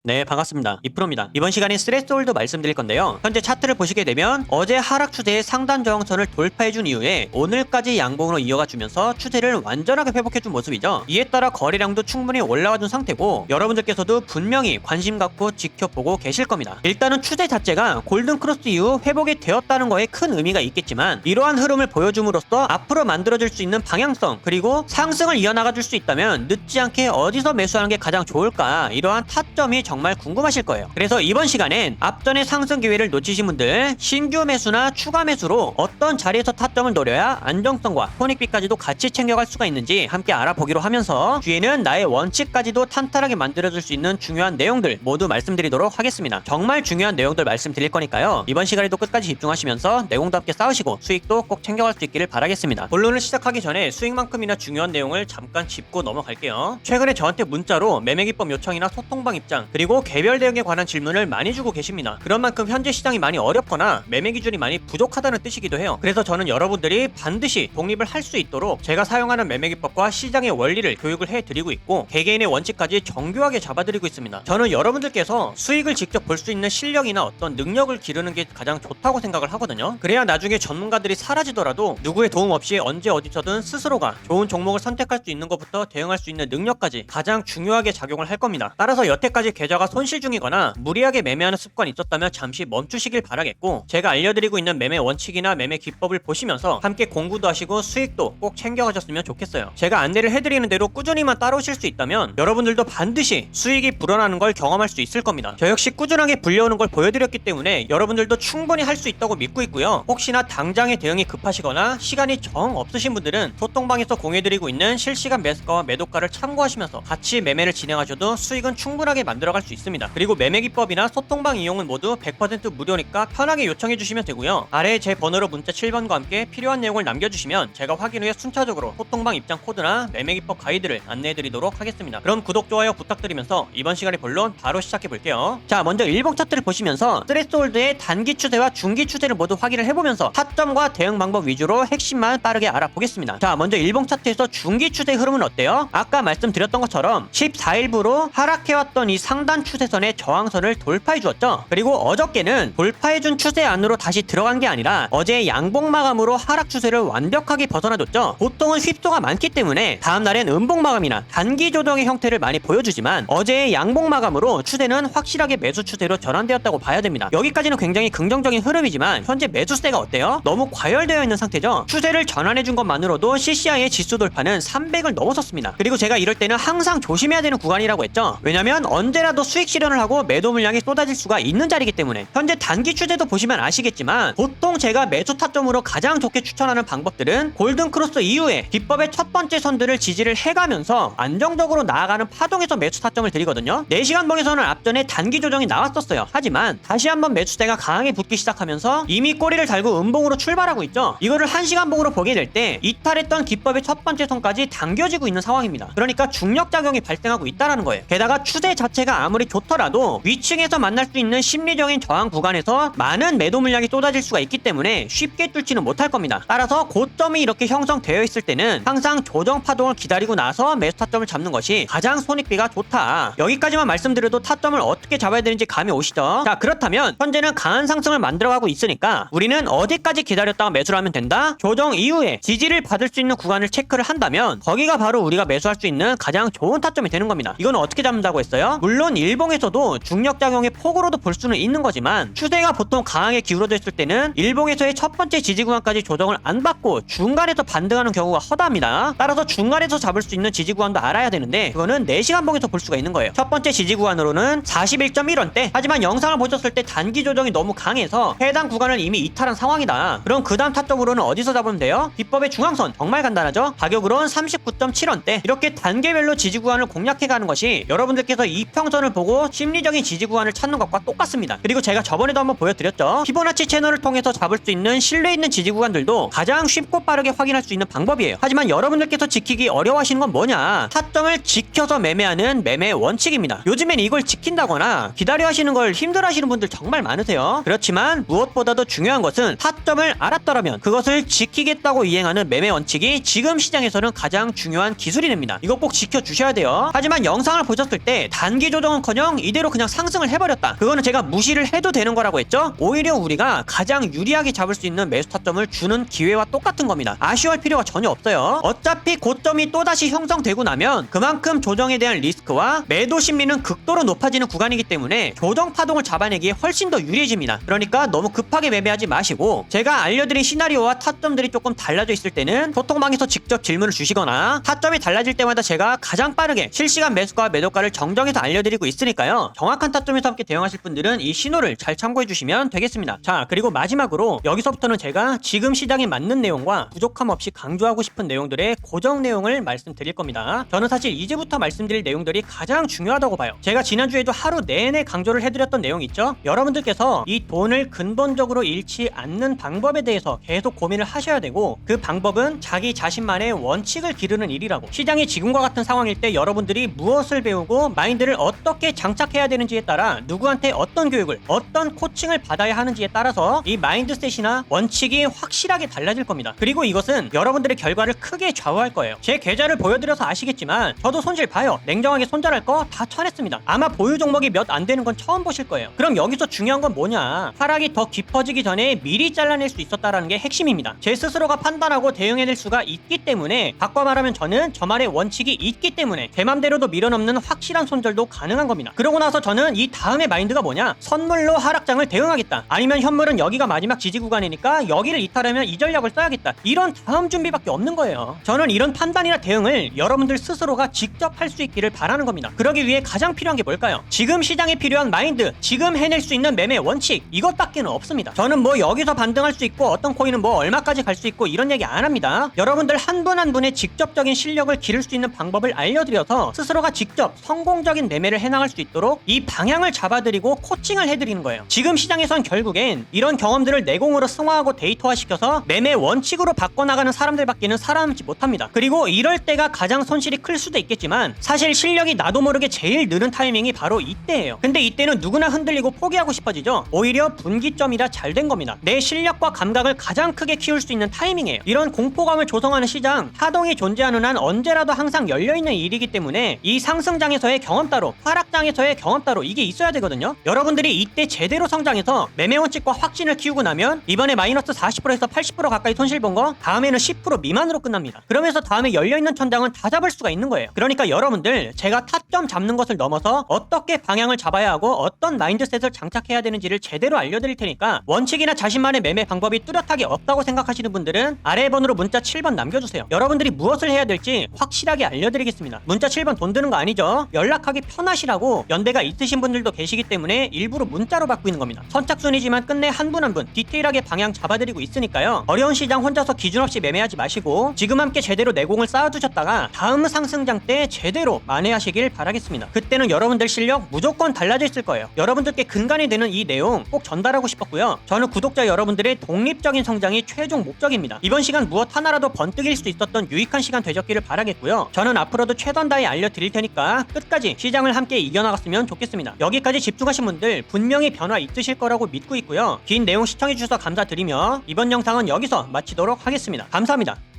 네, 반갑습니다. 이프로입니다. 이번 시간에 스트레스홀드 말씀드릴 건데요. 현재 차트를 보시게 되면 어제 하락 추세의 상단 저항선을 돌파해준 이후에 오늘까지 양봉으로 이어가 주면서 추세를 완전하게 회복해준 모습이죠. 이에 따라 거래량도 충분히 올라와준 상태고 여러분들께서도 분명히 관심 갖고 지켜보고 계실 겁니다. 일단은 추세 자체가 골든크로스 이후 회복이 되었다는 거에 큰 의미가 있겠지만 이러한 흐름을 보여줌으로써 앞으로 만들어질 수 있는 방향성 그리고 상승을 이어나가줄 수 있다면 늦지 않게 어디서 매수하는 게 가장 좋을까 이러한 타점이 정말 궁금하실 거예요. 그래서 이번 시간엔 앞전의 상승 기회를 놓치신 분들 신규 매수나 추가 매수로 어떤 자리에서 타점을 노려야 안정성과 손익비까지도 같이 챙겨갈 수가 있는지 함께 알아보기로 하면서 뒤에는 나의 원칙까지도 탄탄하게 만들어줄 수 있는 중요한 내용들 모두 말씀드리도록 하겠습니다. 정말 중요한 내용들 말씀드릴 거니까요. 이번 시간에도 끝까지 집중하시면서 내공도 함께 쌓으시고 수익도 꼭 챙겨갈 수 있기를 바라겠습니다. 본론을 시작하기 전에 수익만큼이나 중요한 내용을 잠깐 짚고 넘어갈게요. 최근에 저한테 문자로 매매기법 요청이나 소통방 입장 그리고 개별 대응에 관한 질문을 많이 주고 계십니다. 그런 만큼 현재 시장이 많이 어렵거나 매매 기준이 많이 부족하다는 뜻이기도 해요. 그래서 저는 여러분들이 반드시 독립을 할 수 있도록 제가 사용하는 매매 기법과 시장의 원리를 교육을 해드리고 있고 개개인의 원칙까지 정교하게 잡아드리고 있습니다. 저는 여러분들께서 수익을 직접 볼 수 있는 실력이나 어떤 능력을 기르는 게 가장 좋다고 생각을 하거든요. 그래야 나중에 전문가들이 사라지더라도 누구의 도움 없이 언제 어디서든 스스로가 좋은 종목을 선택할 수 있는 것부터 대응할 수 있는 능력까지 가장 중요하게 작용을 할 겁니다. 따라서 여태까지 계좌가 손실 중이거나 무리하게 매매하는 습관이 있었다면 잠시 멈추시길 바라겠고 제가 알려드리고 있는 매매 원칙이나 매매 기법을 보시면서 함께 공부도 하시고 수익도 꼭 챙겨가셨으면 좋겠어요. 제가 안내를 해드리는 대로 꾸준히만 따라오실 수 있다면 여러분들도 반드시 수익이 불어나는 걸 경험할 수 있을 겁니다. 저 역시 꾸준하게 불려오는 걸 보여드렸기 때문에 여러분들도 충분히 할 수 있다고 믿고 있고요. 혹시나 당장의 대응이 급하시거나 시간이 정 없으신 분들은 소통방에서 공유해드리고 있는 실시간 매수가와 매도가를 참고하시면서 같이 매매를 진행하셔도 수익은 충분하게 만들어갈 수 있습니다. 그리고 매매 기법이나 소통방 이용은 모두 100% 무료니까 편하게 요청해 주시면 되고요. 아래에 제 번호로 문자 7번과 함께 필요한 내용을 남겨주시면 제가 확인 후에 순차적으로 소통방 입장 코드나 매매 기법 가이드를 안내해 드리도록 하겠습니다. 그럼 구독, 좋아요 부탁드리면서 이번 시간의 본론 바로 시작해 볼게요. 자, 먼저 일봉 차트를 보시면서 스트레스홀드의 단기 추세와 중기 추세를 모두 확인을 해보면서 타점과 대응 방법 위주로 핵심만 빠르게 알아보겠습니다. 자, 먼저 일봉 차트에서 중기 추세 흐름은 어때요? 아까 말씀드렸던 것처럼 14일부로 하락해왔던 이 상단 추세선의 저항선을 돌파해 주었죠. 그리고 어저께는 돌파해준 추세 안으로 다시 들어간 게 아니라 어제 양봉 마감으로 하락 추세를 완벽하게 벗어나줬죠. 보통은 휩소가 많기 때문에 다음날엔 음봉 마감이나 단기 조정의 형태를 많이 보여주지만 어제의 양봉 마감으로 추세는 확실하게 매수 추세로 전환되었다고 봐야 됩니다. 여기까지는 굉장히 긍정적인 흐름이지만 현재 매수세가 어때요? 너무 과열되어 있는 상태죠. 추세를 전환해준 것만으로도 CCI의 지수 돌파는 300을 넘어섰습니다. 그리고 제가 이럴 때는 항상 조심해야 되는 구간이라고 했죠. 왜냐면 언제라도 수익 실현을 하고 매도 물량이 쏟아질 수가 있는 자리이기 때문에 현재 단기 추세도 보시면 아시겠지만 보통 제가 매수 타점으로 가장 좋게 추천하는 방법들은 골든크로스 이후에 기법의 첫 번째 선들을 지지를 해가면서 안정적으로 나아가는 파동에서 매수 타점을 드리거든요. 4시간 봉에서는 앞전에 단기 조정이 나왔었어요. 하지만 다시 한번 매수세가 강하게 붙기 시작하면서 이미 꼬리를 달고 음봉으로 출발하고 있죠. 이거를 1시간 봉으로 보게 될 때 이탈했던 기법의 첫 번째 선까지 당겨지고 있는 상황입니다. 그러니까 중력작용이 발생하고 있다는 거예요. 게다가 추세 자체가 아무리 좋더라도 위층에서 만날 수 있는 심리적인 저항 구간에서 많은 매도 물량이 쏟아질 수가 있기 때문에 쉽게 뚫지는 못할 겁니다. 따라서 고점이 이렇게 형성되어 있을 때는 항상 조정 파동을 기다리고 나서 매수 타점을 잡는 것이 가장 손익비가 좋다. 여기까지만 말씀드려도 타점을 어떻게 잡아야 되는지 감이 오시죠? 자, 그렇다면 현재는 강한 상승을 만들어가고 있으니까 우리는 어디까지 기다렸다가 매수를 하면 된다? 조정 이후에 지지를 받을 수 있는 구간을 체크를 한다면 거기가 바로 우리가 매수할 수 있는 가장 좋은 타점이 되는 겁니다. 이건 어떻게 잡는다고 했어요? 물론 일봉에서도 중력작용의 폭으로도 볼 수는 있는 거지만 추세가 보통 강하게 기울어져 있을 때는 일봉에서의 첫 번째 지지 구간까지 조정을 안 받고 중간에서 반등하는 경우가 허다합니다. 따라서 중간에서 잡을 수 있는 지지 구간도 알아야 되는데 그거는 4시간 봉에서 볼 수가 있는 거예요. 첫 번째 지지 구간으로는 41.1원대. 하지만 영상을 보셨을 때 단기 조정이 너무 강해서 해당 구간을 이미 이탈한 상황이다. 그럼 그 다음 타점으로는 어디서 잡으면 돼요? 기법의 중앙선 정말 간단하죠? 가격으로는 39.7원대. 이렇게 단계별로 지지 구간을 공략해가는 것이 여러분들께서 이평선을 보고 심리적인 지지 구간을 찾는 것과 똑같습니다. 그리고 제가 저번에도 한번 보여드렸죠. 피보나치 채널을 통해서 잡을 수 있는 신뢰 있는 지지 구간들도 가장 쉽고 빠르게 확인할 수 있는 방법이에요. 하지만 여러분들께서 지키기 어려워하시는 건 뭐냐? 타점을 지켜서 매매하는 매매 원칙입니다. 요즘엔 이걸 지킨다거나 기다려 하시는 걸 힘들어 하시는 분들 정말 많으세요. 그렇지만 무엇보다도 중요한 것은 타점을 알았더라면 그것을 지키겠다고 이행하는 매매 원칙이 지금 시장에서는 가장 중요한 기술이 됩니다. 이거 꼭 지켜주셔야 돼요. 하지만 영상을 보셨을 때 단기 조정 조정은커녕 이대로 그냥 상승을 해버렸다. 그거는 제가 무시를 해도 되는 거라고 했죠. 오히려 우리가 가장 유리하게 잡을 수 있는 매수 타점을 주는 기회와 똑같은 겁니다. 아쉬워할 필요가 전혀 없어요. 어차피 고점이 또다시 형성되고 나면 그만큼 조정에 대한 리스크와 매도 심리는 극도로 높아지는 구간이기 때문에 조정 파동을 잡아내기에 훨씬 더 유리해집니다. 그러니까 너무 급하게 매매하지 마시고, 제가 알려드린 시나리오와 타점들이 조금 달라져 있을 때는 소통방에서 직접 질문을 주시거나, 타점이 달라질 때마다 제가 가장 빠르게 실시간 매수가와 매도가를 정정해서 알려드리고 있으니까요. 정확한 타점에서 함께 대응하실 분들은 이 신호를 잘 참고해 주시면 되겠습니다. 자, 그리고 마지막으로 여기서부터는 제가 지금 시장에 맞는 내용과 부족함 없이 강조하고 싶은 내용들의 고정 내용을 말씀드릴 겁니다. 저는 사실 이제부터 말씀드릴 내용들이 가장 중요하다고 봐요. 제가 지난주에도 하루 내내 강조를 해드렸던 내용 있죠? 여러분들께서 이 돈을 근본적으로 잃지 않는 방법에 대해서 계속 고민을 하셔야 되고, 그 방법은 자기 자신만의 원칙을 기르는 일이라고. 시장이 지금과 같은 상황일 때 여러분들이 무엇을 배우고 마인드를 어떻게 장착해야 되는지에 따라, 누구한테 어떤 교육을, 어떤 코칭을 받아야 하는지에 따라서 이 마인드셋이나 원칙이 확실하게 달라질 겁니다. 그리고 이것은 여러분들의 결과를 크게 좌우할 거예요. 제 계좌를 보여드려서 아시겠지만 저도 손실 봐요. 냉정하게 손절할 거 다 쳐냈습니다. 아마 보유 종목이 몇 안 되는 건 처음 보실 거예요. 그럼 여기서 중요한 건 뭐냐? 하락이 더 깊어지기 전에 미리 잘라낼 수 있었다라는 게 핵심입니다. 제 스스로가 판단하고 대응해낼 수가 있기 때문에, 바꿔 말하면 저는 저만의 원칙이 있기 때문에 제 맘대로도 밀어넘는 확실한 손절도 가능한 겁니다. 그러고 나서 저는 이 다음의 마인드가 뭐냐? 선물로 하락장을 대응하겠다. 아니면 현물은 여기가 마지막 지지 구간이니까 여기를 이탈하면 이 전략을 써야겠다. 이런 다음 준비밖에 없는 거예요. 저는 이런 판단이나 대응을 여러분들 스스로가 직접 할 수 있기를 바라는 겁니다. 그러기 위해 가장 필요한 게 뭘까요? 지금 시장에 필요한 마인드, 지금 해낼 수 있는 매매 원칙, 이것밖에는 없습니다. 저는 뭐 여기서 반등할 수 있고 어떤 코인은 뭐 얼마까지 갈 수 있고 이런 얘기 안 합니다. 여러분들 한 분 한 분의 직접적인 실력을 기를 수 있는 방법을 알려드려서 스스로가 직접 성공적인 매매를 해나갈 수 있도록 이 방향을 잡아드리고 코칭을 해드리는 거예요. 지금 시장에선 결국엔 이런 경험들을 내공으로 승화하고 데이터화시켜서 매매 원칙으로 바꿔나가는 사람들밖에는 살아남지 못합니다. 그리고 이럴 때가 가장 손실이 클 수도 있겠지만, 사실 실력이 나도 모르게 제일 느는 타이밍이 바로 이때예요. 근데 이때는 누구나 흔들리고 포기하고 싶어지죠. 오히려 분기점이라 잘 된 겁니다. 내 실력과 감각을 가장 크게 키울 수 있는 타이밍이에요. 이런 공포감을 조성하는 시장, 하동이 존재하는 한 언제라도 항상 열려있는 일이기 때문에 이 상승장에서의 경험 따로, 하락장에서의 경험 따로, 이게 있어야 되거든요. 여러분들이 이때 제대로 성장해서 매매 원칙과 확신을 키우고 나면 이번에 마이너스 40%에서 80% 가까이 손실 본 거 다음에는 10% 미만으로 끝납니다. 그러면서 다음에 열려있는 천장은 다 잡을 수가 있는 거예요. 그러니까 여러분들, 제가 타점 잡는 것을 넘어서 어떻게 방향을 잡아야 하고 어떤 마인드셋을 장착해야 되는지를 제대로 알려드릴 테니까, 원칙이나 자신만의 매매 방법이 뚜렷하게 없다고 생각하시는 분들은 아래 번호로 문자 7번 남겨주세요. 여러분들이 무엇을 해야 될지 확실하게 알려드리겠습니다. 문자 7번 돈 드는 거 아니죠? 연락하기 편하시라고 연대가 있으신 분들도 계시기 때문에 일부러 문자로 받고 있는 겁니다. 선착순이지만 끝내 한 분 한 분 디테일하게 방향 잡아드리고 있으니까요. 어려운 시장 혼자서 기준 없이 매매하지 마시고, 지금 함께 제대로 내공을 쌓아두셨다가 다음 상승장 때 제대로 만회하시길 바라겠습니다. 그때는 여러분들 실력 무조건 달라져 있을 거예요. 여러분들께 근간이 되는 이 내용 꼭 전달하고 싶었고요. 저는 구독자 여러분들의 독립적인 성장이 최종 목적입니다. 이번 시간 무엇 하나라도 번뜩일 수 있었던 유익한 시간 되셨기를 바라겠고요. 저는 앞으로도 최선 다해 알려드릴 테니까 끝까지 시장을 함께 이겨나갔으면 좋겠습니다. 여기까지 집중하신 분들 분명히 변화 있으실 거라고 믿고 있고요. 긴 내용 시청해주셔서 감사드리며 이번 영상은 여기서 마치도록 하겠습니다. 감사합니다.